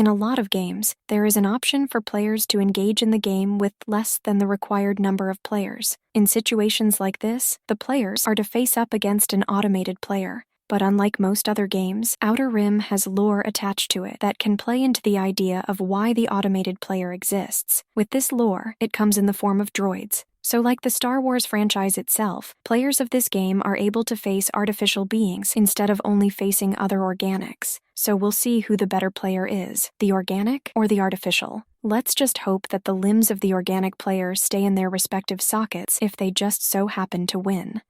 In a lot of games, there is an option for players to engage in the game with less than the required number of players. In situations like this, the players are to face up against an automated player. But unlike most other games, Outer Rim has lore attached to it that can play into the idea of why the automated player exists. With this lore, it comes in the form of droids. So like the Star Wars franchise itself, players of this game are able to face artificial beings instead of only facing other organics. So we'll see who the better player is, the organic or the artificial. Let's just hope that the limbs of the organic player stay in their respective sockets if they just so happen to win.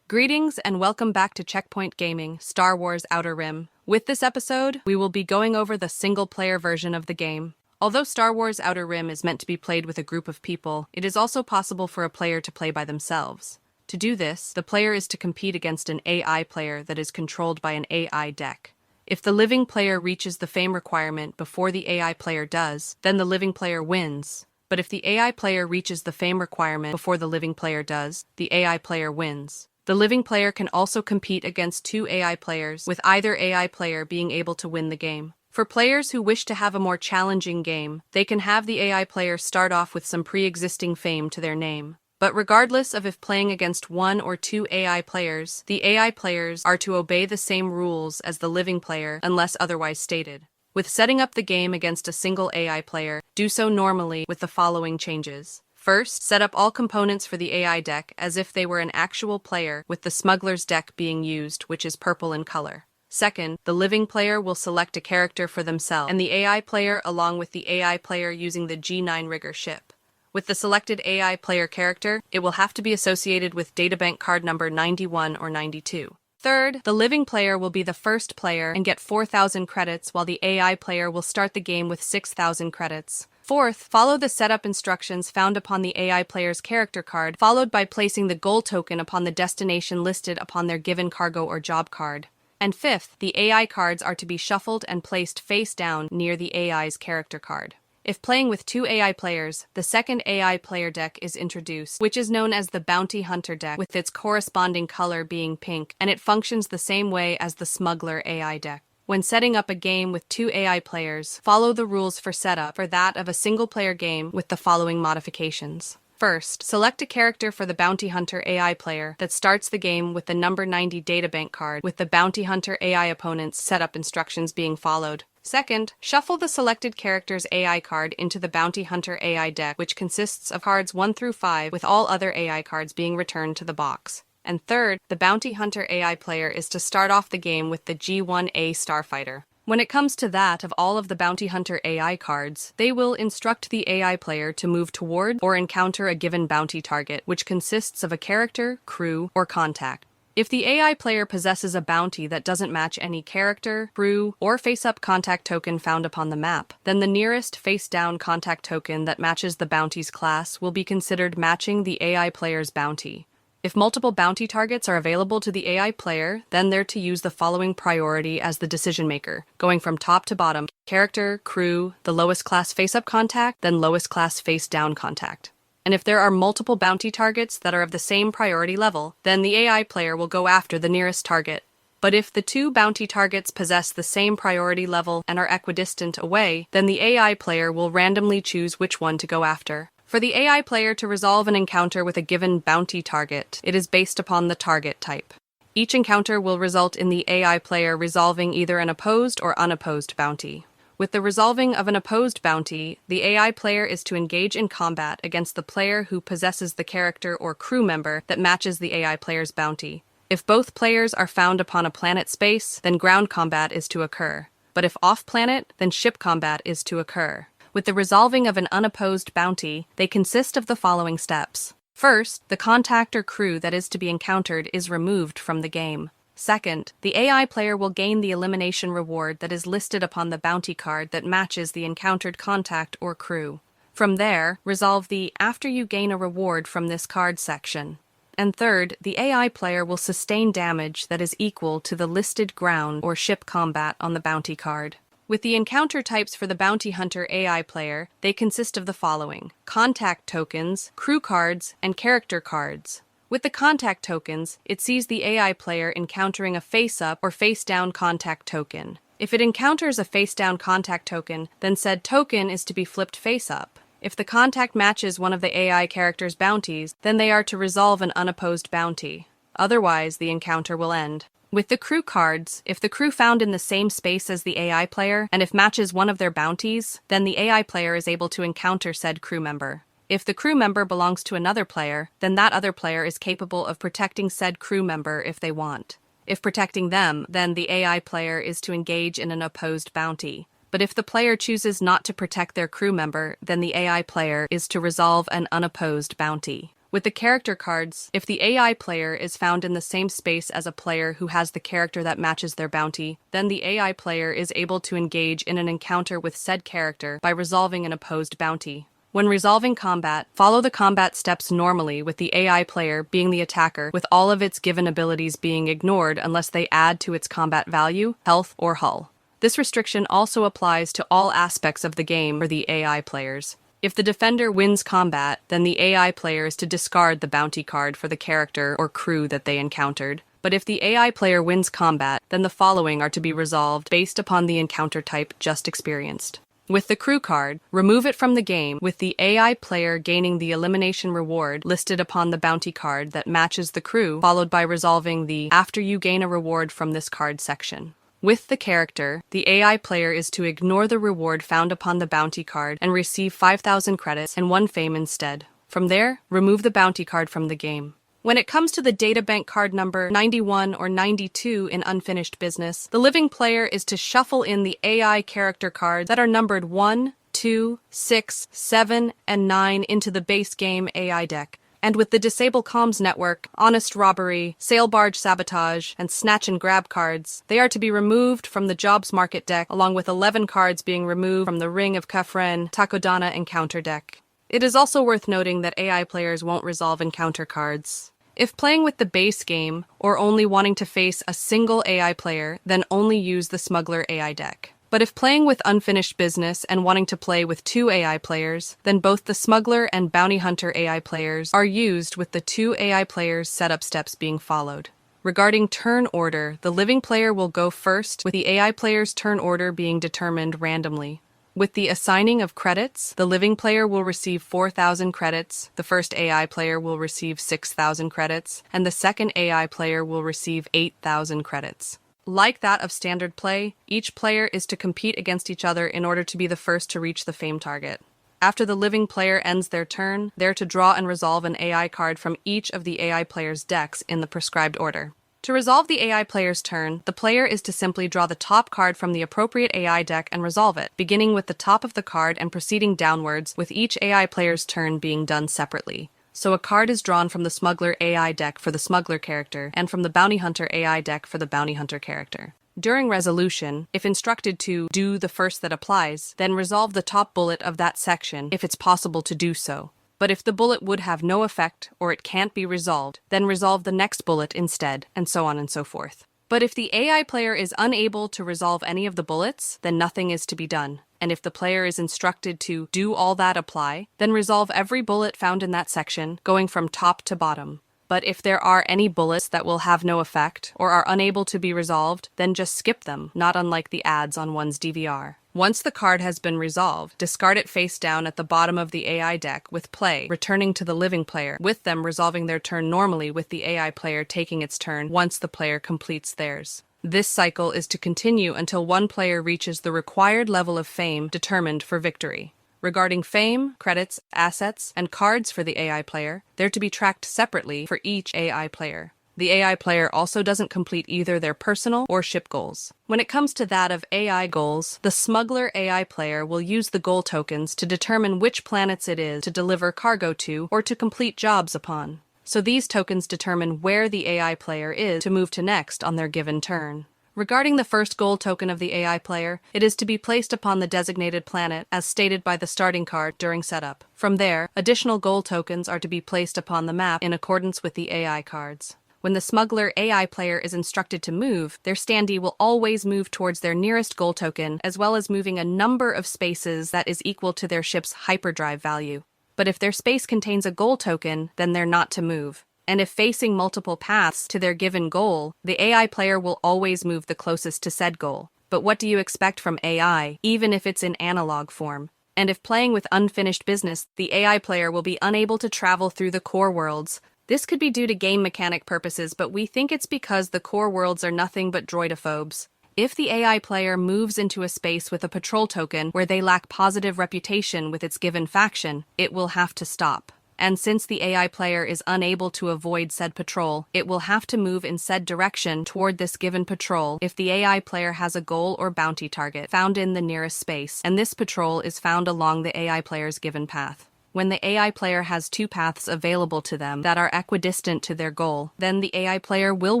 Greetings and welcome back to Checkpoint Gaming, Star Wars Outer Rim. With this episode, we will be going over the single-player version of the game. Although Star Wars Outer Rim is meant to be played with a group of people, it is also possible for a player to play by themselves. To do this, the player is to compete against an AI player that is controlled by an AI deck. If the living player reaches the fame requirement before the AI player does, then the living player wins. But if the AI player reaches the fame requirement before the living player does, the AI player wins. The living player can also compete against two AI players, with either AI player being able to win the game. For players who wish to have a more challenging game, they can have the AI player start off with some pre-existing fame to their name. But regardless of if playing against one or two AI players, the AI players are to obey the same rules as the living player unless otherwise stated. With setting up the game against a single AI player, do so normally with the following changes. First, set up all components for the AI deck as if they were an actual player, with the smuggler's deck being used, which is purple in color. Second, the living player will select a character for themselves, and the AI player along with the AI player using the G9 rigger ship. With the selected AI player character, it will have to be associated with databank card number 91 or 92. Third, the living player will be the first player and get 4,000 credits, while the AI player will start the game with 6,000 credits. Fourth, follow the setup instructions found upon the AI player's character card, followed by placing the goal token upon the destination listed upon their given cargo or job card. And fifth, the AI cards are to be shuffled and placed face down near the AI's character card. If playing with two AI players, the second AI player deck is introduced, which is known as the Bounty Hunter deck, with its corresponding color being pink, and it functions the same way as the Smuggler AI deck. When setting up a game with two AI players, follow the rules for setup for that of a single-player game with the following modifications. First, select a character for the Bounty Hunter AI player that starts the game with the number 90 databank card, with the Bounty Hunter AI opponent's setup instructions being followed. Second, shuffle the selected character's AI card into the Bounty Hunter AI deck, which consists of cards 1 through 5, with all other AI cards being returned to the box. And third, the Bounty Hunter AI player is to start off the game with the G1A Starfighter. When it comes to that of all of the Bounty Hunter AI cards, they will instruct the AI player to move toward or encounter a given bounty target, which consists of a character, crew, or contact. If the AI player possesses a bounty that doesn't match any character, crew, or face-up contact token found upon the map, then the nearest face-down contact token that matches the bounty's class will be considered matching the AI player's bounty. If multiple bounty targets are available to the AI player, then they're to use the following priority as the decision maker, going from top to bottom: character, crew, the lowest class face-up contact, then lowest class face-down contact. And if there are multiple bounty targets that are of the same priority level, then the AI player will go after the nearest target. But if the two bounty targets possess the same priority level and are equidistant away, then the AI player will randomly choose which one to go after. For the AI player to resolve an encounter with a given bounty target, it is based upon the target type. Each encounter will result in the AI player resolving either an opposed or unopposed bounty. With the resolving of an opposed bounty, the AI player is to engage in combat against the player who possesses the character or crew member that matches the AI player's bounty. If both players are found upon a planet space, then ground combat is to occur. But if off-planet, then ship combat is to occur. With the resolving of an unopposed bounty, they consist of the following steps. First, the contact or crew that is to be encountered is removed from the game. Second, the AI player will gain the elimination reward that is listed upon the bounty card that matches the encountered contact or crew. From there, resolve the "after you gain a reward from this card" section. And third, the AI player will sustain damage that is equal to the listed ground or ship combat on the bounty card. With the encounter types for the Bounty Hunter AI player, they consist of the following: contact tokens, crew cards, and character cards. With the contact tokens, it sees the AI player encountering a face-up or face-down contact token. If it encounters a face-down contact token, then said token is to be flipped face-up. If the contact matches one of the AI character's bounties, then they are to resolve an unopposed bounty. Otherwise, the encounter will end. With the crew cards, if the crew found in the same space as the AI player, and if matches one of their bounties, then the AI player is able to encounter said crew member. If the crew member belongs to another player, then that other player is capable of protecting said crew member if they want. If protecting them, then the AI player is to engage in an opposed bounty. But if the player chooses not to protect their crew member, then the AI player is to resolve an unopposed bounty. With the character cards, if the AI player is found in the same space as a player who has the character that matches their bounty, then the AI player is able to engage in an encounter with said character by resolving an opposed bounty. When resolving combat, follow the combat steps normally with the AI player being the attacker, with all of its given abilities being ignored unless they add to its combat value, health, or hull. This restriction also applies to all aspects of the game for the AI players. If the defender wins combat, then the AI player is to discard the bounty card for the character or crew that they encountered. But if the AI player wins combat, then the following are to be resolved based upon the encounter type just experienced. With the crew card, remove it from the game, with the AI player gaining the elimination reward listed upon the bounty card that matches the crew, followed by resolving the after you gain a reward from this card section. With the character, the AI player is to ignore the reward found upon the bounty card and receive 5,000 credits and 1 fame instead. From there, remove the bounty card from the game. When it comes to the databank card number 91 or 92 in unfinished business, the living player is to shuffle in the AI character cards that are numbered 1, 2, 6, 7, and 9 into the base game AI deck. And with the Disable Comms Network, Honest Robbery, Sail Barge Sabotage, and Snatch and Grab cards, they are to be removed from the Jobs Market deck, along with 11 cards being removed from the Ring of Kefren, Takodana Encounter deck. It is also worth noting that AI players won't resolve encounter cards. If playing with the base game, or only wanting to face a single AI player, then only use the Smuggler AI deck. But if playing with unfinished business and wanting to play with 2 AI players, then both the Smuggler and Bounty Hunter AI players are used with the 2 AI players setup steps being followed. Regarding turn order, the living player will go first, with the AI player's turn order being determined randomly. With the assigning of credits, the living player will receive 4,000 credits, the first AI player will receive 6,000 credits, and the second AI player will receive 8,000 credits. Like that of standard play, each player is to compete against each other in order to be the first to reach the fame target. After the living player ends their turn, they're to draw and resolve an AI card from each of the AI players' decks in the prescribed order. To resolve the AI player's turn, the player is to simply draw the top card from the appropriate AI deck and resolve it, beginning with the top of the card and proceeding downwards, with each AI player's turn being done separately. So a card is drawn from the Smuggler AI deck for the Smuggler character, and from the Bounty Hunter AI deck for the Bounty Hunter character. During resolution, if instructed to do the first that applies, then resolve the top bullet of that section if it's possible to do so. But if the bullet would have no effect, or it can't be resolved, then resolve the next bullet instead, and so on and so forth. But if the AI player is unable to resolve any of the bullets, then nothing is to be done. And if the player is instructed to do all that apply, then resolve every bullet found in that section, going from top to bottom. But if there are any bullets that will have no effect, or are unable to be resolved, then just skip them, not unlike the ads on one's DVR. Once the card has been resolved, discard it face down at the bottom of the AI deck with play, returning to the living player, with them resolving their turn normally with the AI player taking its turn once the player completes theirs. This cycle is to continue until one player reaches the required level of fame determined for victory. Regarding fame, credits, assets, and cards for the AI player, they're to be tracked separately for each AI player. The AI player also doesn't complete either their personal or ship goals. When it comes to that of AI goals, the Smuggler AI player will use the goal tokens to determine which planets it is to deliver cargo to or to complete jobs upon. So these tokens determine where the AI player is to move to next on their given turn. Regarding the first goal token of the AI player, it is to be placed upon the designated planet as stated by the starting card during setup. From there, additional goal tokens are to be placed upon the map in accordance with the AI cards. When the Smuggler AI player is instructed to move, their standee will always move towards their nearest goal token, as well as moving a number of spaces that is equal to their ship's hyperdrive value. But if their space contains a goal token, then they're not to move. And if facing multiple paths to their given goal, the AI player will always move the closest to said goal. But what do you expect from AI, even if it's in analog form? And if playing with unfinished business, the AI player will be unable to travel through the core worlds. This could be due to game mechanic purposes, but we think it's because the core worlds are nothing but droidophobes. If the AI player moves into a space with a patrol token where they lack positive reputation with its given faction, it will have to stop. And since the AI player is unable to avoid said patrol, it will have to move in said direction toward this given patrol if the AI player has a goal or bounty target found in the nearest space, and this patrol is found along the AI player's given path. When the AI player has two paths available to them that are equidistant to their goal, then the AI player will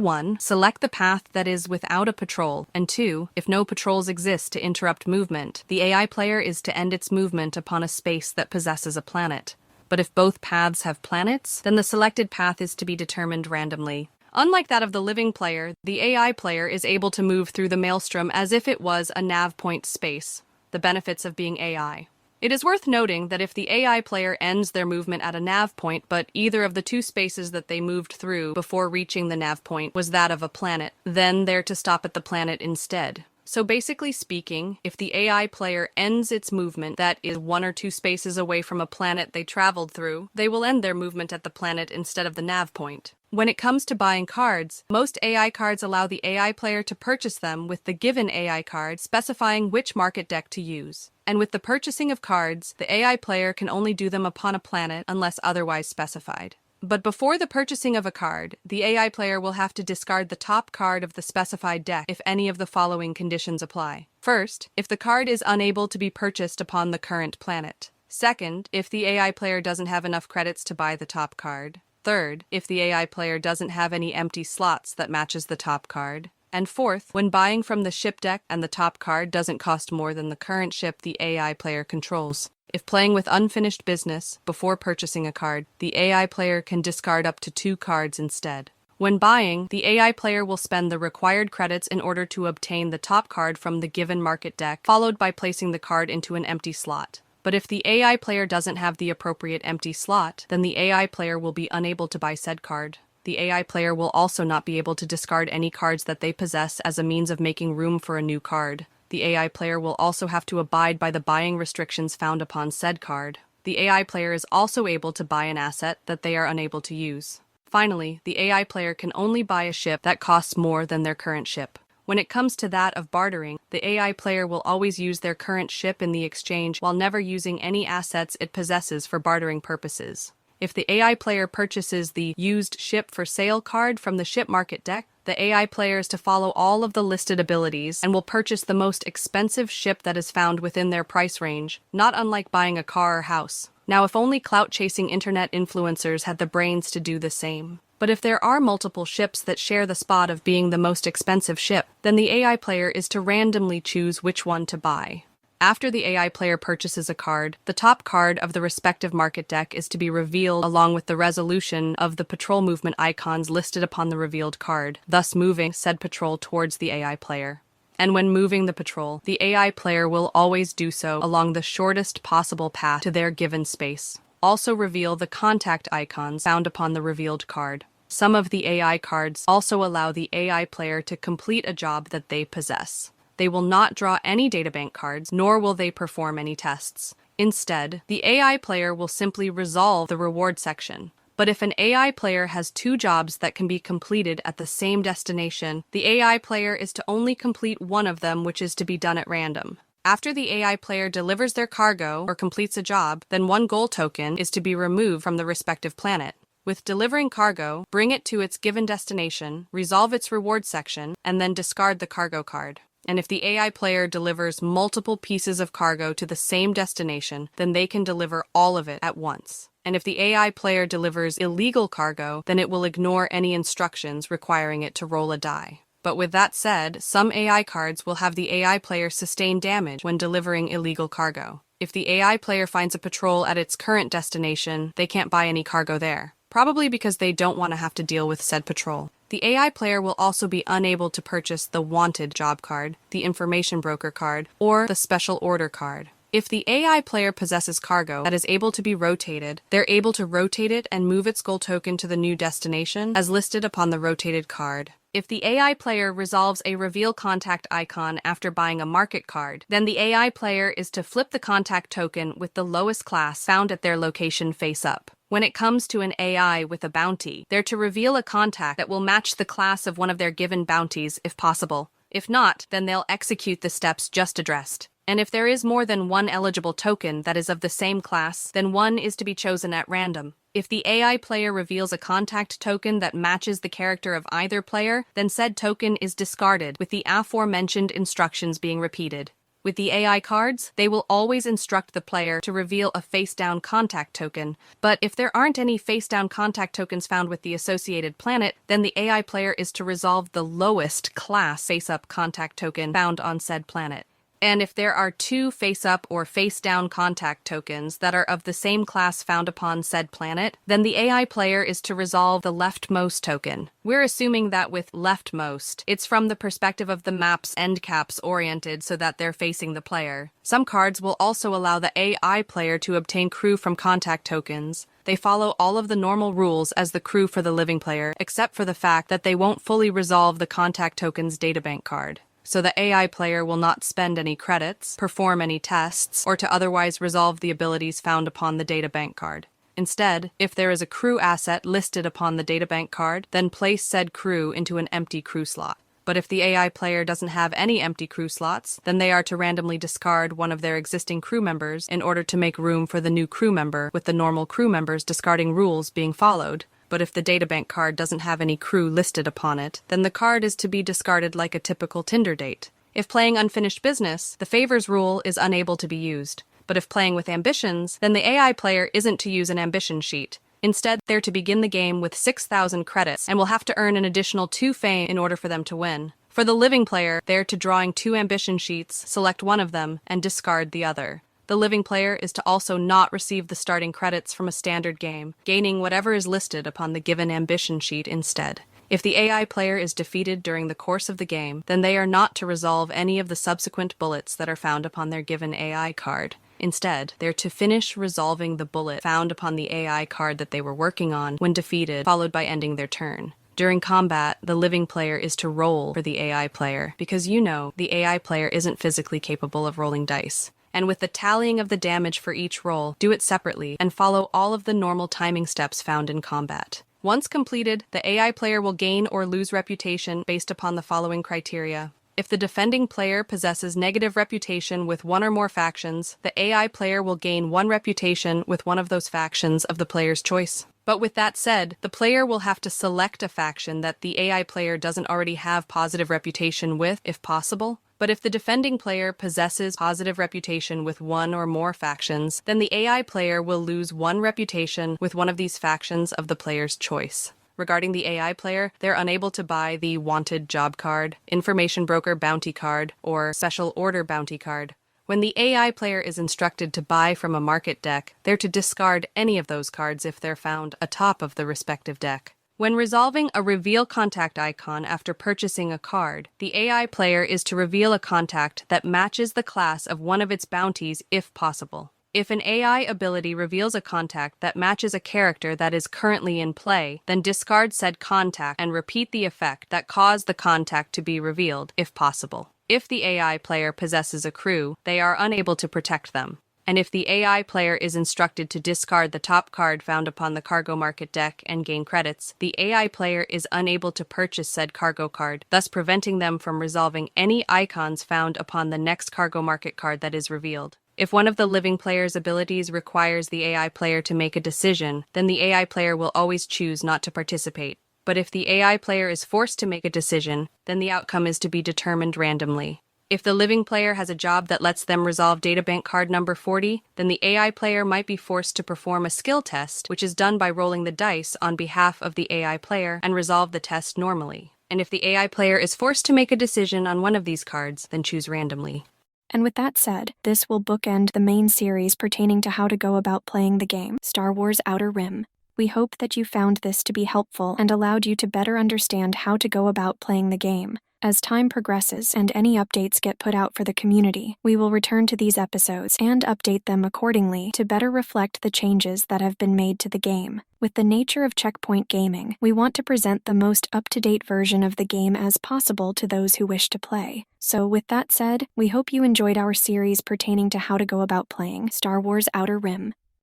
1. Select the path that is without a patrol, and 2. If no patrols exist to interrupt movement, the AI player is to end its movement upon a space that possesses a planet. But if both paths have planets, then the selected path is to be determined randomly. Unlike that of the living player, the AI player is able to move through the maelstrom as if it was a nav point space. The benefits of being AI. It is worth noting that if the AI player ends their movement at a nav point, but either of the two spaces that they moved through before reaching the nav point was that of a planet, then they're to stop at the planet instead. So basically speaking, if the AI player ends its movement that is 1 or 2 spaces away from a planet they traveled through, they will end their movement at the planet instead of the nav point. When it comes to buying cards, most AI cards allow the AI player to purchase them with the given AI card specifying which market deck to use. And with the purchasing of cards, the AI player can only do them upon a planet unless otherwise specified. But before the purchasing of a card, the AI player will have to discard the top card of the specified deck if any of the following conditions apply. First, if the card is unable to be purchased upon the current planet. Second, if the AI player doesn't have enough credits to buy the top card. Third, if the AI player doesn't have any empty slots that matches the top card. And fourth, when buying from the ship deck and the top card doesn't cost more than the current ship the AI player controls. If playing with unfinished business before purchasing a card, the AI player can discard up to 2 cards instead. When buying, the AI player will spend the required credits in order to obtain the top card from the given market deck, followed by placing the card into an empty slot. But if the AI player doesn't have the appropriate empty slot, then the AI player will be unable to buy said card. The AI player will also not be able to discard any cards that they possess as a means of making room for a new card. The AI player will also have to abide by the buying restrictions found upon said card. The AI player is also able to buy an asset that they are unable to use. Finally, the AI player can only buy a ship that costs more than their current ship. When it comes to that of bartering, the AI player will always use their current ship in the exchange while never using any assets it possesses for bartering purposes. If the AI player purchases the Used Ship for Sale card from the ship market deck, the AI player is to follow all of the listed abilities and will purchase the most expensive ship that is found within their price range, not unlike buying a car or house. Now, if only clout-chasing internet influencers had the brains to do the same. But if there are multiple ships that share the spot of being the most expensive ship, then the AI player is to randomly choose which one to buy. After the AI player purchases a card, the top card of the respective market deck is to be revealed along with the resolution of the patrol movement icons listed upon the revealed card, thus moving said patrol towards the AI player. And when moving the patrol, the AI player will always do so along the shortest possible path to their given space. Also reveal the contact icons found upon the revealed card. Some of the AI cards also allow the AI player to complete a job that they possess. They will not draw any databank cards, nor will they perform any tests. Instead, the AI player will simply resolve the reward section. But if an AI player has 2 jobs that can be completed at the same destination, the AI player is to only complete one of them, which is to be done at random. After the AI player delivers their cargo or completes a job, then 1 goal token is to be removed from the respective planet. With delivering cargo, bring it to its given destination, resolve its reward section, and then discard the cargo card. And if the AI player delivers multiple pieces of cargo to the same destination, then they can deliver all of it at once. And if the AI player delivers illegal cargo, then it will ignore any instructions requiring it to roll a die. But with that said, some AI cards will have the AI player sustain damage when delivering illegal cargo. If the AI player finds a patrol at its current destination, they can't buy any cargo there, probably because they don't want to have to deal with said patrol. The AI player will also be unable to purchase the Wanted job card, the Information Broker card, or the Special Order card. If the AI player possesses cargo that is able to be rotated, they're able to rotate it and move its gold token to the new destination as listed upon the rotated card. If the AI player resolves a reveal contact icon after buying a market card, then the AI player is to flip the contact token with the lowest class found at their location face up. When it comes to an AI with a bounty, they're to reveal a contact that will match the class of one of their given bounties if possible. If not, then they'll execute the steps just addressed. And if there is more than one eligible token that is of the same class, then one is to be chosen at random. If the AI player reveals a contact token that matches the character of either player, then said token is discarded with the aforementioned instructions being repeated. With the AI cards, they will always instruct the player to reveal a face-down contact token, but if there aren't any face-down contact tokens found with the associated planet, then the AI player is to resolve the lowest class face-up contact token found on said planet. And if there are two face-up or face-down contact tokens that are of the same class found upon said planet, then the AI player is to resolve the leftmost token. We're assuming that with leftmost, it's from the perspective of the map's end caps oriented so that they're facing the player. Some cards will also allow the AI player to obtain crew from contact tokens. They follow all of the normal rules as the crew for the living player, except for the fact that they won't fully resolve the contact token's databank card. So the AI player will not spend any credits, perform any tests, or to otherwise resolve the abilities found upon the databank card. Instead, if there is a crew asset listed upon the databank card, then place said crew into an empty crew slot. But if the AI player doesn't have any empty crew slots, then they are to randomly discard one of their existing crew members in order to make room for the new crew member, with the normal crew members discarding rules being followed. But if the databank card doesn't have any crew listed upon it, then the card is to be discarded like a typical Tinder date. If playing unfinished business, the favors rule is unable to be used. But if playing with ambitions, then the AI player isn't to use an ambition sheet. Instead, they're to begin the game with 6,000 credits and will have to earn an additional 2 fame in order for them to win. For the living player, they're to drawing 2 ambition sheets, select one of them, and discard the other. The living player is to also not receive the starting credits from a standard game, gaining whatever is listed upon the given ambition sheet instead. If the AI player is defeated during the course of the game, then they are not to resolve any of the subsequent bullets that are found upon their given AI card. Instead, they're to finish resolving the bullet found upon the AI card that they were working on when defeated, followed by ending their turn. During combat, the living player is to roll for the AI player, because the AI player isn't physically capable of rolling dice. And with the tallying of the damage for each roll, do it separately and follow all of the normal timing steps found in combat. Once completed, the AI player will gain or lose reputation based upon the following criteria. If the defending player possesses negative reputation with one or more factions, the AI player will gain 1 reputation with one of those factions of the player's choice. But with that said, the player will have to select a faction that the AI player doesn't already have positive reputation with, if possible. But if the defending player possesses positive reputation with one or more factions, then the AI player will lose 1 reputation with one of these factions of the player's choice. Regarding the AI player, they're unable to buy the Wanted Job card, Information Broker Bounty card, or Special Order Bounty card. When the AI player is instructed to buy from a market deck, they're to discard any of those cards if they're found atop of the respective deck. When resolving a reveal contact icon after purchasing a card, the AI player is to reveal a contact that matches the class of one of its bounties if possible. If an AI ability reveals a contact that matches a character that is currently in play, then discard said contact and repeat the effect that caused the contact to be revealed, if possible. If the AI player possesses a crew, they are unable to protect them. And if the AI player is instructed to discard the top card found upon the cargo market deck and gain credits, the AI player is unable to purchase said cargo card, thus preventing them from resolving any icons found upon the next cargo market card that is revealed. If one of the living player's abilities requires the AI player to make a decision, then the AI player will always choose not to participate. But if the AI player is forced to make a decision, then the outcome is to be determined randomly. If the living player has a job that lets them resolve databank card number 40, then the AI player might be forced to perform a skill test, which is done by rolling the dice on behalf of the AI player and resolve the test normally. And if the AI player is forced to make a decision on one of these cards, then choose randomly. And with that said, this will bookend the main series pertaining to how to go about playing the game, Star Wars Outer Rim. We hope that you found this to be helpful and allowed you to better understand how to go about playing the game. As time progresses and any updates get put out for the community, we will return to these episodes and update them accordingly to better reflect the changes that have been made to the game. With the nature of Checkpoint Gaming, we want to present the most up-to-date version of the game as possible to those who wish to play. So with that said, we hope you enjoyed our series pertaining to how to go about playing Star Wars Outer Rim.